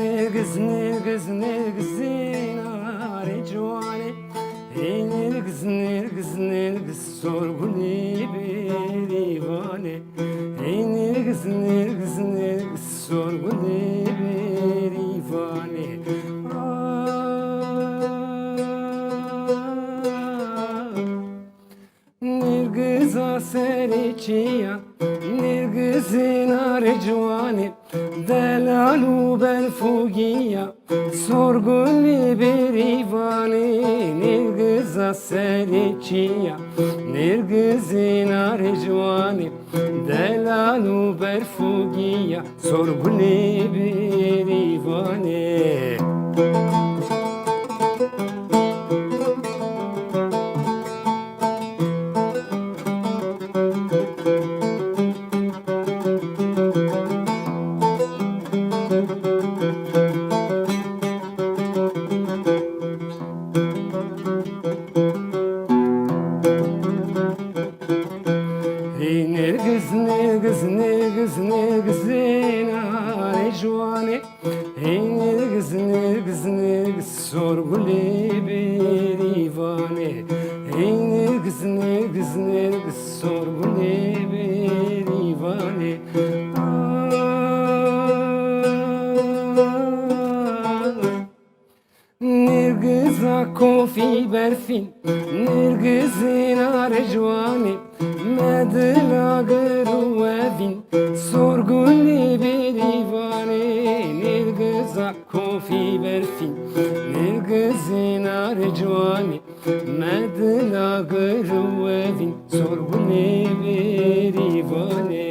nirgiz nirgiz nirgiz nare cuane nirgiz nirgiz nirgiz sorguni bir divane nirgiz nirgiz nirgiz sorguni bir divane nirgiz aseriçiya nirgiz nare cuane delalu belfugiya sorguni bir divane nirgiz aseriçiya nirgiz nare cuane delalu belfugiya sorguni bir divane nirgiz nirgiz nirgiz nirgiz nare cuane nirgiz nirgiz nirgiz sorguli bir divane nirgiz nirgiz nirgiz sorguli bir divane nirgiz kofi berfin nirgiz nare cuane medla gru evin sorguni bir divane nirgiz kofi berfin nirgiz nare cuane medla gru evin sorguni bir divane